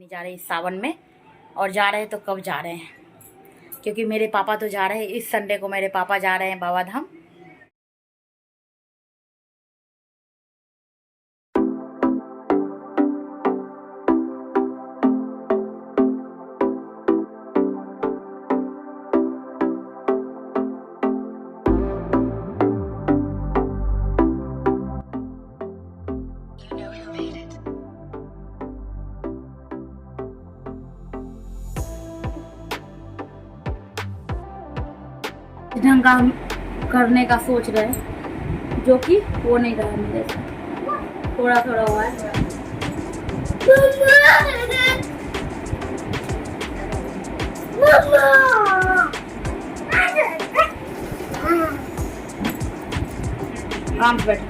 नहीं जा रहे इस सावन में, और जा रहे हैं तो कब जा रहे हैं, क्योंकि मेरे पापा तो जा रहे हैं इस संडे को। मेरे पापा जा रहे हैं बाबा धाम। ढंग का करने का सोच रहे हैं, जो कि वो नहीं रहा मेरे से, थोड़ा थोड़ा हुआ है। काम पे बैठ।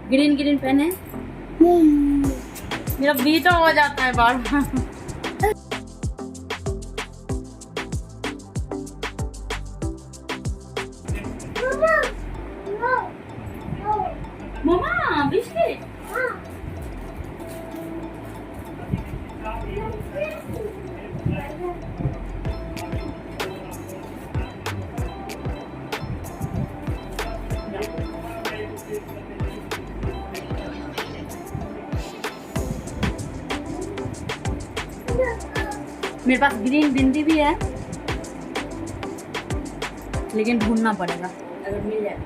ग्रीन ग्रीन पहने, मेरा बीटा हो जाता है बार बार। मम्मा बिस्किट। मेरे पास ग्रीन बिंदी भी है, लेकिन ढूंढना पड़ेगा, अगर मिल जाए।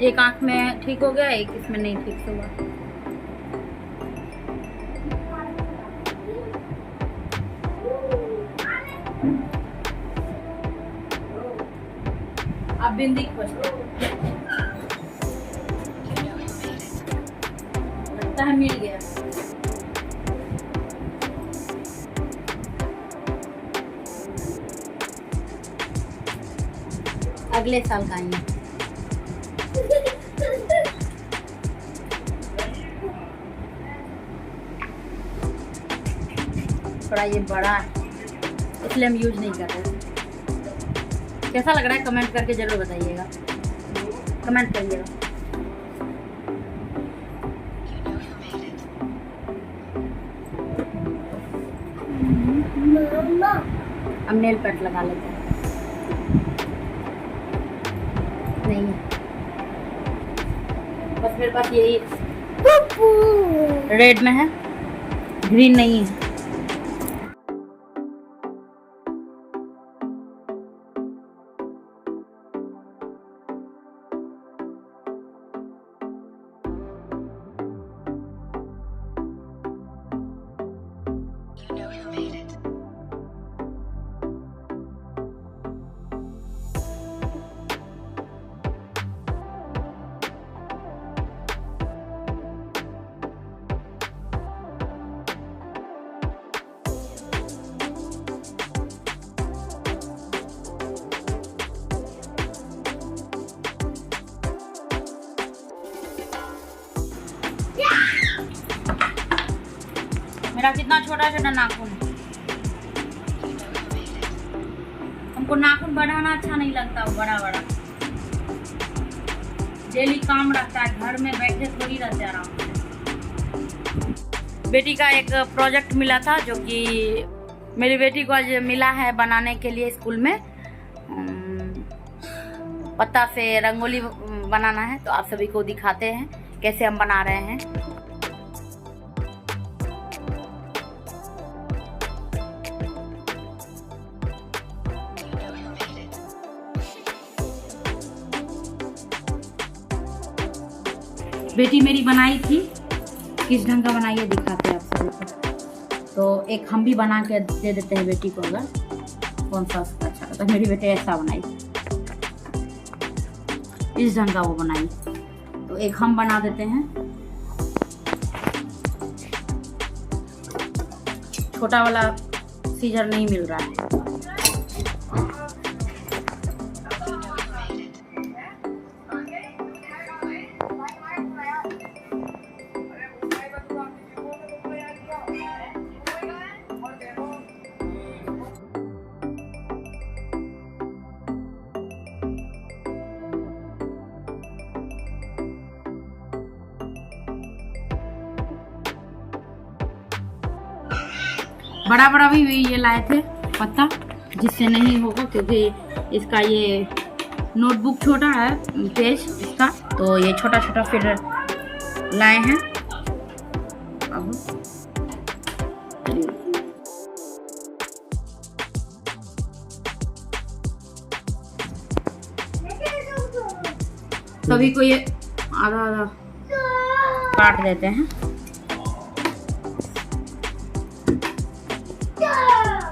एक आंख में ठीक हो गया, एक इसमें नहीं ठीक हुआ। अब बिंदी खोजते लगता है मिल गया। अगले साल का आएंगे। थोड़ा ये बड़ा है, इसलिए हम यूज नहीं कर रहे। कैसा लग रहा है कमेंट करके जरूर बताइएगा, कमेंट करिएगा। हम नेल पेंट लगा लेते हैं। नहीं है, बस मेरे पास यही रेड में है, ग्रीन नहीं है। मेरा कितना छोटा छोटा नाखून है। हमको नाखून बढ़ाना अच्छा नहीं लगता, वो बड़ा बड़ा डेली काम रहता है, घर में बैठे थोड़ी रहते आराम से। बेटी का एक प्रोजेक्ट मिला था, जो कि मेरी बेटी को आज मिला है बनाने के लिए स्कूल में। पत्ता से रंगोली बनाना है, तो आप सभी को दिखाते हैं कैसे हम बना रहे हैं। बेटी मेरी बनाई थी, किस ढंग का बनाई है दिखाते हैं आप सभी को। तो एक हम भी बना के दे देते हैं बेटी को, अगर कौन सा अच्छा लगता है। मेरी बेटी ऐसा बनाई। इस ढंग का वो बनाइए। तो एक हम बना देते हैं। छोटा वाला सीजर नहीं मिल रहा है। बड़ा बड़ा भी ये लाए थे पत्ता, जिससे नहीं होगा, क्योंकि इसका ये नोटबुक छोटा है पेज इसका, तो ये छोटा छोटा फिर लाए हैं। अब सभी को ये आधा आधा काट देते हैं।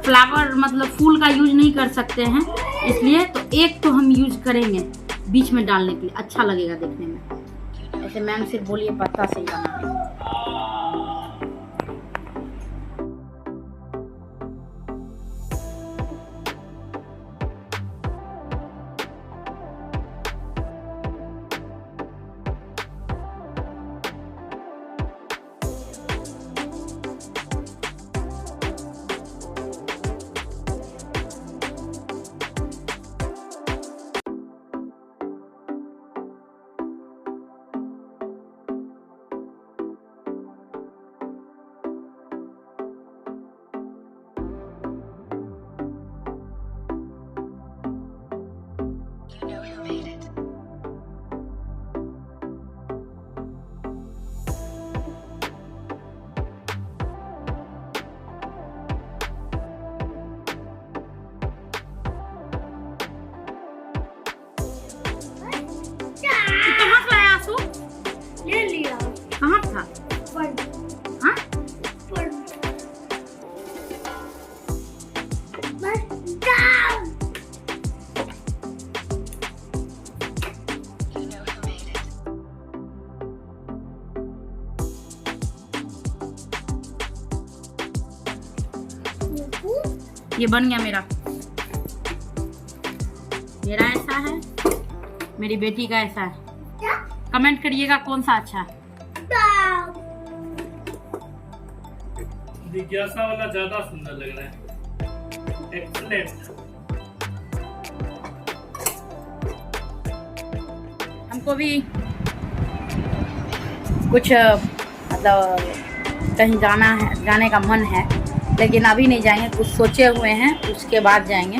फ्लावर मतलब फूल का यूज नहीं कर सकते हैं, इसलिए तो एक तो हम यूज करेंगे बीच में डालने के लिए, अच्छा लगेगा देखने में। ऐसे मैम सिर्फ बोलिए पत्ता से ही बनाना। कहाँ था? हाँ? ये बन गया मेरा ऐसा है, मेरी बेटी का ऐसा है। कमेंट करिएगा कौन सा अच्छा है। जिज्ञासा वाला ज्यादा सुंदर लग रहा है। एक्सीलेंट। हमको भी कुछ मतलब कहीं जाने का मन है, लेकिन अभी नहीं जाएंगे, कुछ सोचे हुए हैं, उसके बाद जाएंगे।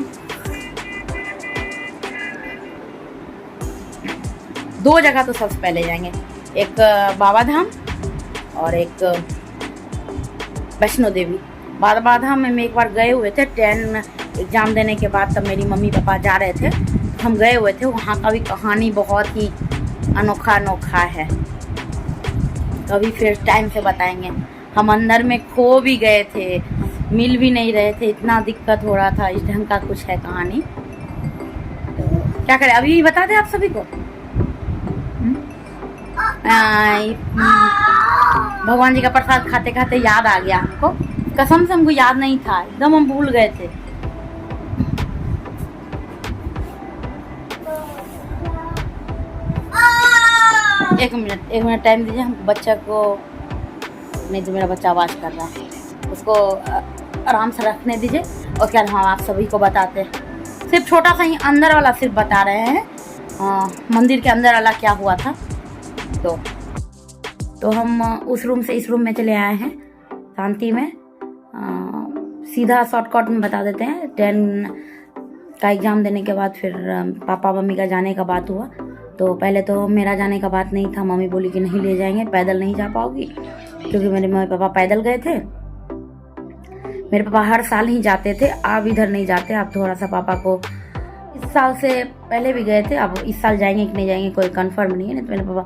2 जगह तो सबसे पहले जाएंगे, एक बाबा धाम और एक वैष्णो देवी। बाबा धाम में एक बार गए हुए थे 10 एग्ज़ाम देने के बाद, तब मेरी मम्मी पापा जा रहे थे, हम गए हुए थे। वहाँ का भी कहानी बहुत ही अनोखा है, कभी फिर टाइम से बताएंगे। हम अंदर में खो भी गए थे, मिल भी नहीं रहे थे, इतना दिक्कत हो रहा था। इस ढंग का कुछ है कहानी, तो क्या करें, अभी बता दें आप सभी को। भगवान जी का प्रसाद खाते खाते याद आ गया हमको, कसम से हमको याद नहीं था, एकदम हम भूल गए थे। एक मिनट टाइम दीजिए हमको, बच्चा को, नहीं तो मेरा बच्चा आवाज़ कर रहा है, उसको आराम से रखने दीजिए। और क्या हम आप सभी को बताते हैं, सिर्फ छोटा सा ही अंदर वाला सिर्फ बता रहे हैं, मंदिर के अंदर वाला क्या हुआ था। तो हम उस रूम से इस रूम में चले आए हैं शांति में। सीधा शॉर्टकट में बता देते हैं। 10 का एग्ज़ाम देने के बाद फिर पापा मम्मी का जाने का बात हुआ। तो पहले तो मेरा जाने का बात नहीं था, मम्मी बोली कि नहीं ले जाएंगे, पैदल नहीं जा पाओगी, क्योंकि मेरे मम्मी पापा पैदल गए थे। मेरे पापा हर साल ही जाते थे, अब इधर नहीं जाते। अब थोड़ा सा पापा को, इस साल से पहले भी गए थे, अब इस साल जाएंगे कि नहीं जाएंगे कोई कंफर्म नहीं है। नहीं तो मेरे पापा,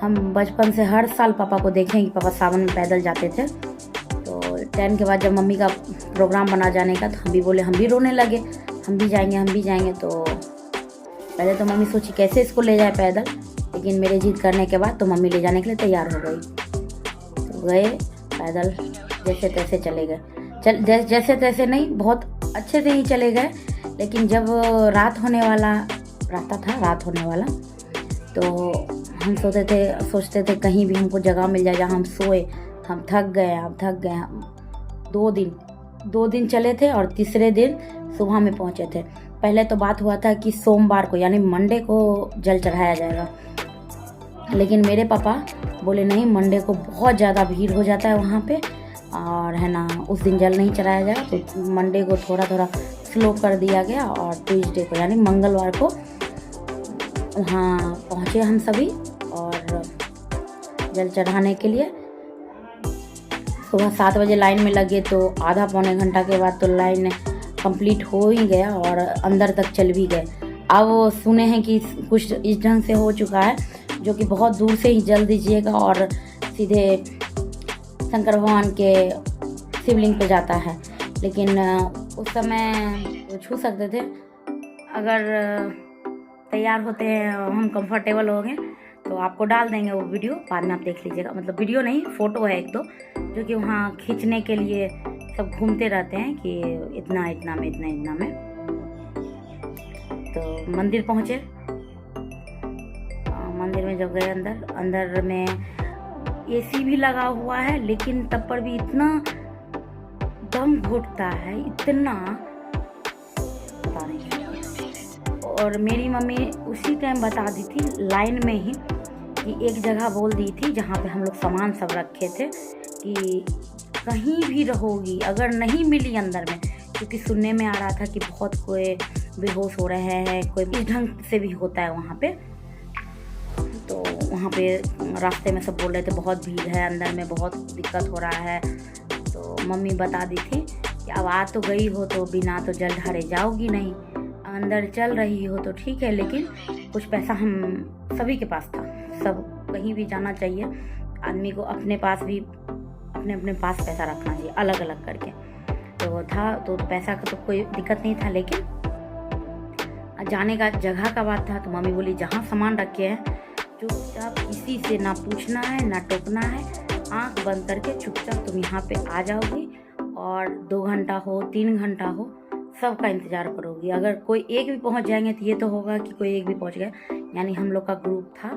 हम बचपन से हर साल पापा को देखें कि पापा सावन में पैदल जाते थे। तो 10 के बाद जब मम्मी का प्रोग्राम बना जाने का, तो हम भी बोले, हम भी रोने लगे, हम भी जाएंगे। तो पहले तो मम्मी सोची कैसे इसको ले जाए पैदल, लेकिन मेरे जिद करने के बाद तो मम्मी ले जाने के लिए तैयार हो गई। तो गए पैदल, जैसे तैसे चले गए। जैसे तैसे नहीं, बहुत अच्छे से ही चले गए। लेकिन जब रात होने वाला तो हम सोचते थे कहीं भी हमको जगह मिल जाए जहाँ हम सोए। हम थक गए। 2 दिन चले थे और तीसरे दिन सुबह में पहुँचे थे। पहले तो बात हुआ था कि सोमवार को यानी मंडे को जल चढ़ाया जाएगा, लेकिन मेरे पापा बोले नहीं, मंडे को बहुत ज़्यादा भीड़ हो जाता है वहाँ पे, और है ना उस दिन जल नहीं चढ़ाया जाएगा। तो मंडे को थोड़ा स्लो कर दिया गया और ट्यूसडे को यानी मंगलवार को वहाँ पहुँचे हम सभी और जल चढ़ाने के लिए। सुबह 7 बजे लाइन में लगे तो आधा पौने घंटा के बाद तो लाइन कंप्लीट हो ही गया और अंदर तक चल भी गए। अब सुने हैं कि कुछ इस ढंग से हो चुका है जो कि बहुत दूर से ही जल दीजिएगा और सीधे शंकर भगवान के शिवलिंग पे जाता है। लेकिन उस समय छू सकते थे। अगर तैयार होते हैं, हम कंफर्टेबल हो गए तो आपको डाल देंगे वो वीडियो, बाद में आप देख लीजिएगा। मतलब वीडियो नहीं, फ़ोटो है 1-2 जो कि वहाँ खींचने के लिए सब घूमते रहते हैं कि इतना में। तो मंदिर पहुँचे। मंदिर में जब गए अंदर में एसी भी लगा हुआ है, लेकिन तब पर भी इतना दम घुटता है, इतना पता नहीं। और मेरी मम्मी उसी टाइम बता दी थी लाइन में ही कि एक जगह बोल दी थी जहाँ पे हम लोग सामान सब रखे थे कि कहीं भी रहोगी, अगर नहीं मिली अंदर में, क्योंकि सुनने में आ रहा था कि बहुत कोई बेहोश हो रहे हैं, कोई इस ढंग से भी होता है वहाँ पे। तो वहाँ पे रास्ते में सब बोल रहे थे बहुत भीड़ है, अंदर में बहुत दिक्कत हो रहा है। तो मम्मी बता दी थी कि अब आ तो गई हो तो बिना तो जल ढारे जाओगी नहीं, अंदर चल रही हो तो ठीक है, लेकिन कुछ पैसा हम सभी के पास था। सब कहीं भी जाना चाहिए आदमी को अपने अपने पास पैसा रखना चाहिए, अलग अलग करके। तो था तो पैसा का तो कोई दिक्कत नहीं था, लेकिन जाने का जगह का बात था। तो मम्मी बोली जहाँ सामान रखे हैं चुपचाप, किसी से ना पूछना है ना टोकना है, आंख बंद करके चुपचाप तुम यहाँ पे आ जाओगी और 2 घंटा हो 3 घंटा हो सबका इंतज़ार करोगी। अगर कोई एक भी पहुँच जाएंगे तो ये तो होगा कि कोई एक भी पहुँच गया। यानी हम लोग का ग्रुप था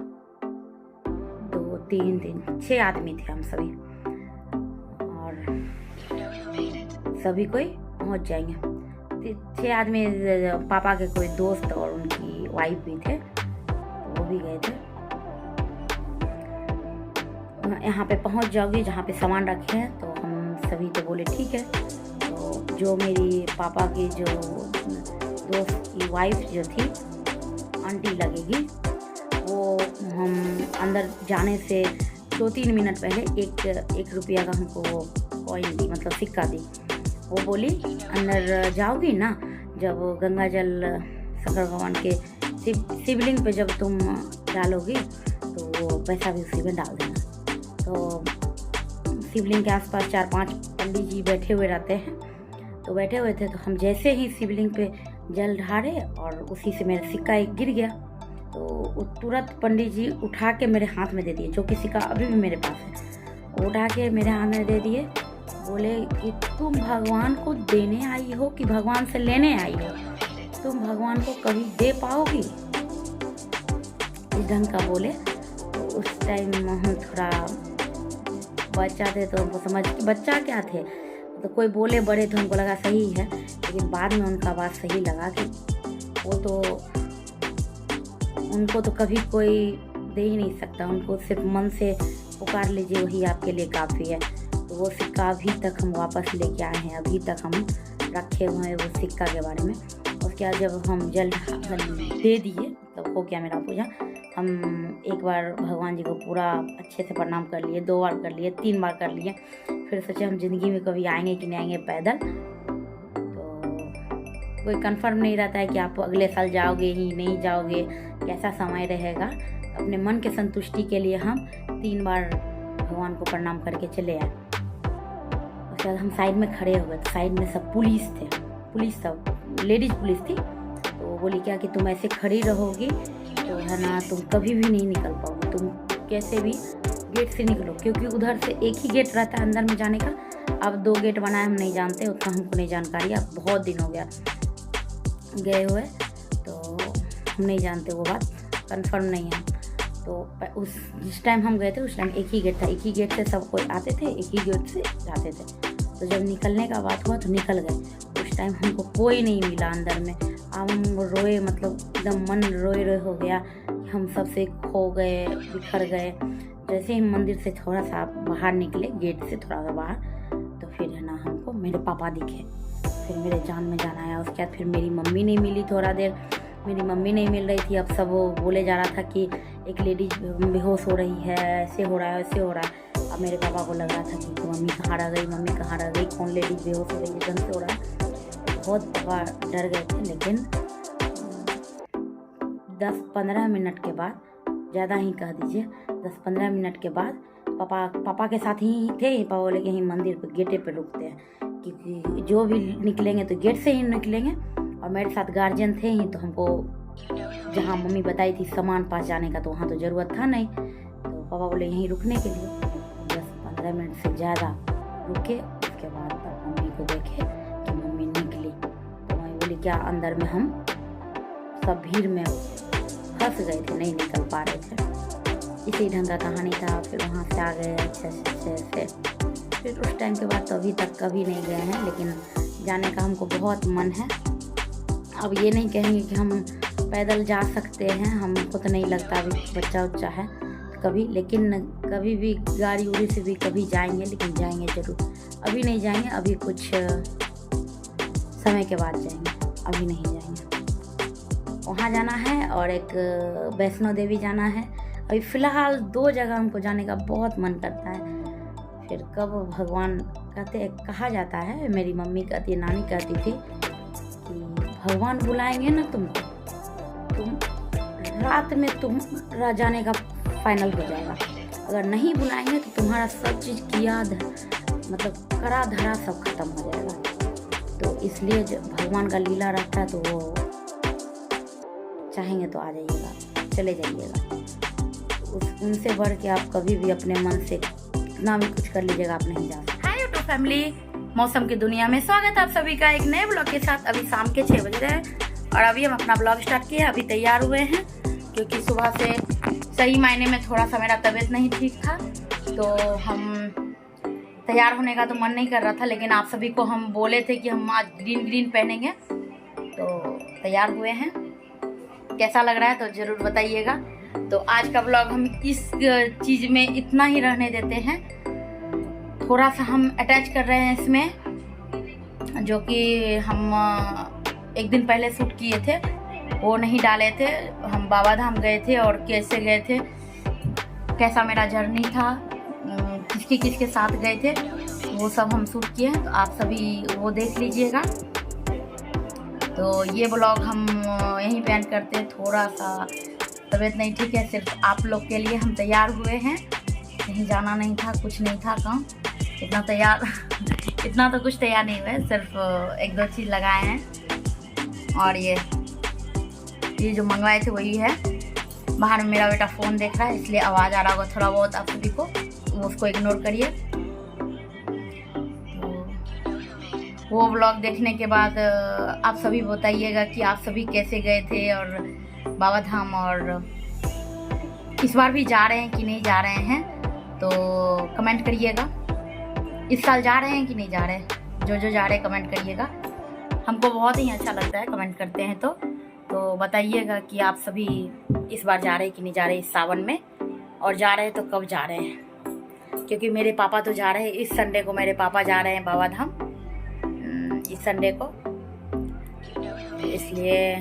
2 3 6 आदमी थे हम सभी, और सभी कोई पहुँच जाएंगे। 6 आदमी, पापा के कोई दोस्त और उनकी वाइफ भी थे, तो वो भी गए थे। यहाँ पे पहुँच जाओगी जहाँ पे सामान रखे हैं। तो हम सभी तो बोले ठीक है। तो जो मेरी पापा की जो दोस्त की वाइफ जो थी, आंटी लगेगी, वो हम अंदर जाने से 2-3 मिनट पहले 1 रुपया का हमको कॉइन दी, मतलब सिक्का दी। वो बोली अंदर जाओगी ना, जब गंगा जल शंकर भगवान के शिवलिंग पे जब तुम डालोगी तो वो पैसा भी उसी में डाल देना। तो शिवलिंग के आसपास 4-5 पंडित जी बैठे हुए रहते हैं, तो बैठे हुए थे। तो हम जैसे ही शिवलिंग पे जल ढारे और उसी से मेरा सिक्का एक गिर गया, तो तुरंत पंडित जी उठा के मेरे हाथ में दे दिए, जो कि सिक्का अभी भी मेरे पास है। वो उठा के मेरे हाथ में दे दिए, बोले कि तुम भगवान को देने आई हो कि भगवान से लेने आई हो, तुम भगवान को कभी दे पाओगी, इस ढंग का बोले। तो उस टाइम हम थोड़ा बच्चा थे तो हमको समझ, बच्चा क्या थे, तो कोई बोले बड़े तो हमको लगा सही है, लेकिन बाद में उनका बात सही लगा कि वो तो उनको तो कभी कोई दे ही नहीं सकता, उनको सिर्फ मन से पुकार लीजिए, वही आपके लिए काफ़ी है। तो वो सिक्का अभी तक हम वापस लेके आए हैं, अभी तक हम रखे हुए हैं वो सिक्का के बारे में। उसके बाद जब हम जल दे दिए तब हो गया मेरा पूजा। हम एक बार भगवान जी को पूरा अच्छे से प्रणाम कर लिए, 2 बार कर लिए, 3 बार कर लिए। फिर सोचे हम ज़िंदगी में कभी आएंगे कि नहीं आएंगे पैदल। तो कोई कंफर्म नहीं रहता है कि आप अगले साल जाओगे ही नहीं जाओगे, कैसा समय रहेगा। अपने मन के संतुष्टि के लिए हम 3 बार भगवान को प्रणाम करके चले आए। उसके बाद हम साइड में खड़े हो गए, तो साइड में सब पुलिस थे, पुलिस सब लेडीज पुलिस थी। तो बोली क्या कि तुम ऐसे खड़ी रहोगी तो है ना तुम कभी भी नहीं निकल पाओगे, तुम कैसे भी गेट से निकलो, क्योंकि उधर से एक ही गेट रहता है अंदर में जाने का। अब 2 गेट बनाए, हम नहीं जानते, उतना हमको नहीं जानकारी, अब बहुत दिन हो गया गए हुए, तो हम नहीं जानते, वो बात कंफर्म नहीं है। तो जिस टाइम हम गए थे उस टाइम एक ही गेट था, एक ही गेट से सब कोई आते थे, एक ही गेट से जाते थे। तो जब निकलने का बात हुआ तो निकल गए। उस टाइम हमको कोई नहीं मिला अंदर में। अब हम रोए, मतलब एकदम मन रोए रोए हो गया कि हम सबसे खो गए, बिखर गए। जैसे ही मंदिर से थोड़ा सा बाहर निकले, गेट से थोड़ा सा बाहर, तो फिर है ना हमको मेरे पापा दिखे, फिर मेरे जान में जान आया। उसके बाद फिर मेरी मम्मी नहीं मिली, थोड़ा देर मेरी मम्मी नहीं मिल रही थी। अब सब वो बोले जा रहा था कि एक लेडीज बेहोश हो रही है, ऐसे हो रहा है, वैसे हो रहा है। अब मेरे पापा को लग रहा था कि मम्मी कहाँ रह गई, मम्मी कहाँ रह गई, कौन लेडीज बेहोश हो रही है, ढंग से हो रहा है। बहुत पापा डर गए थे। लेकिन 10-15 मिनट के बाद, ज़्यादा ही कह दीजिए 10-15 मिनट के बाद पापा के साथ ही थे। पापा बोले कि यहीं मंदिर पे गेटे पे रुकते हैं, क्योंकि जो भी निकलेंगे तो गेट से ही निकलेंगे। और मेरे साथ गार्जियन थे ही, तो हमको जहाँ मम्मी बताई थी सामान पास जाने का, तो वहाँ तो ज़रूरत था नहीं। तो पापा बोले यहीं रुकने के लिए। 10-15 मिनट से ज़्यादा रुके। उसके बाद मम्मी को देखे कि मम्मी निकली, तो मम्मी बोली क्या अंदर में हम सब भीड़ में फंस गए थे, नहीं निकल पा रहे थे। इसी ढंग का कहानी था। फिर वहाँ से आ गए अच्छे से। फिर उस टाइम के बाद तो अभी तक कभी नहीं गए हैं, लेकिन जाने का हमको बहुत मन है। अब ये नहीं कहेंगे कि हम पैदल जा सकते हैं, हमको तो नहीं लगता, अभी बच्चा उच्चा है कभी, लेकिन कभी भी गाड़ी उड़ी से भी कभी जाएंगे, लेकिन जाएंगे ज़रूर। अभी नहीं जाएंगे, अभी कुछ समय के बाद जाएंगे, अभी नहीं जाएंगे। वहाँ जाना है और एक वैष्णो देवी जाना है। अभी फ़िलहाल 2 जगह हमको जाने का बहुत मन करता है। फिर कब भगवान कहा जाता है, मेरी मम्मी कहती है, नानी कहती थी कि भगवान बुलाएंगे ना तुम रात में तुम जाने का फाइनल हो जाएगा। अगर नहीं बुलाएंगे तो तुम्हारा सब चीज़ किया मतलब करा धरा सब खत्म हो जाएगा। तो इसलिए जब भगवान का लीला रहता है तो वो चाहेंगे तो आ जाइएगा, चले जाइएगा। उनसे बढ़ के आप कभी भी अपने मन से कितना भी कुछ कर लीजिएगा, आप नहीं जा सकते। हाय यूट्यूब फैमिली, मौसम की दुनिया में स्वागत है आप सभी का एक नए ब्लॉग के साथ। अभी शाम के 6 बज रहे हैं और अभी हम अपना ब्लॉग स्टार्ट किए। अभी तैयार हुए हैं, क्योंकि सुबह से सही मायने में थोड़ा सा मेरा तबीयत नहीं ठीक था, तो हम तैयार होने का तो मन नहीं कर रहा था। लेकिन आप सभी को हम बोले थे कि हम आज ग्रीन पहनेंगे, तो तैयार हुए हैं। कैसा लग रहा है तो ज़रूर बताइएगा। तो आज का ब्लॉग हम इस चीज़ में इतना ही रहने देते हैं। थोड़ा सा हम अटैच कर रहे हैं इसमें, जो कि हम एक दिन पहले शूट किए थे, वो नहीं डाले थे। हम बाबा धाम गए थे और कैसे गए थे, कैसा मेरा जर्नी था, किसके साथ गए थे, वो सब हम शूट किए हैं। तो आप सभी वो देख लीजिएगा। तो ये ब्लॉग हम यहीं पे एंड करते हैं। थोड़ा सा तबीयत नहीं ठीक है, सिर्फ आप लोग के लिए हम तैयार हुए हैं। कहीं जाना नहीं था, कुछ नहीं था काम, इतना तो कुछ तैयार नहीं हुआ है, सिर्फ 1-2 चीज़ लगाए हैं। और ये जो मंगवाए थे वही है। बाहर में मेरा बेटा फ़ोन देख रहा है, इसलिए आवाज़ आ रहा होगा थोड़ा बहुत आप सभी को, वो उसको इग्नोर करिए। तो वो व्लॉग देखने के बाद आप सभी बताइएगा कि आप सभी कैसे गए थे और बाबा धाम, और इस बार भी जा रहे हैं कि नहीं जा रहे हैं, तो कमेंट करिएगा। इस साल जा रहे हैं कि नहीं जा रहे हैं, जो जा रहे हैं कमेंट करिएगा। हमको बहुत ही अच्छा लगता है कमेंट करते हैं, तो बताइएगा कि आप सभी इस बार जा रहे हैं कि नहीं जा रहे इस सावन में, और जा रहे हैं तो कब जा रहे हैं। क्योंकि मेरे पापा तो जा रहे हैं, इस संडे को मेरे पापा जा रहे हैं बाबा धाम, इस संडे को। इसलिए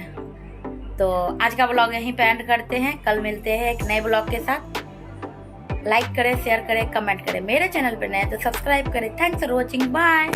तो आज का ब्लॉग यहीं पे एंड करते हैं। कल मिलते हैं एक नए ब्लॉग के साथ। लाइक करें, शेयर करें, कमेंट करें। मेरे चैनल पे नए तो सब्सक्राइब करें। Thanks for watching, bye.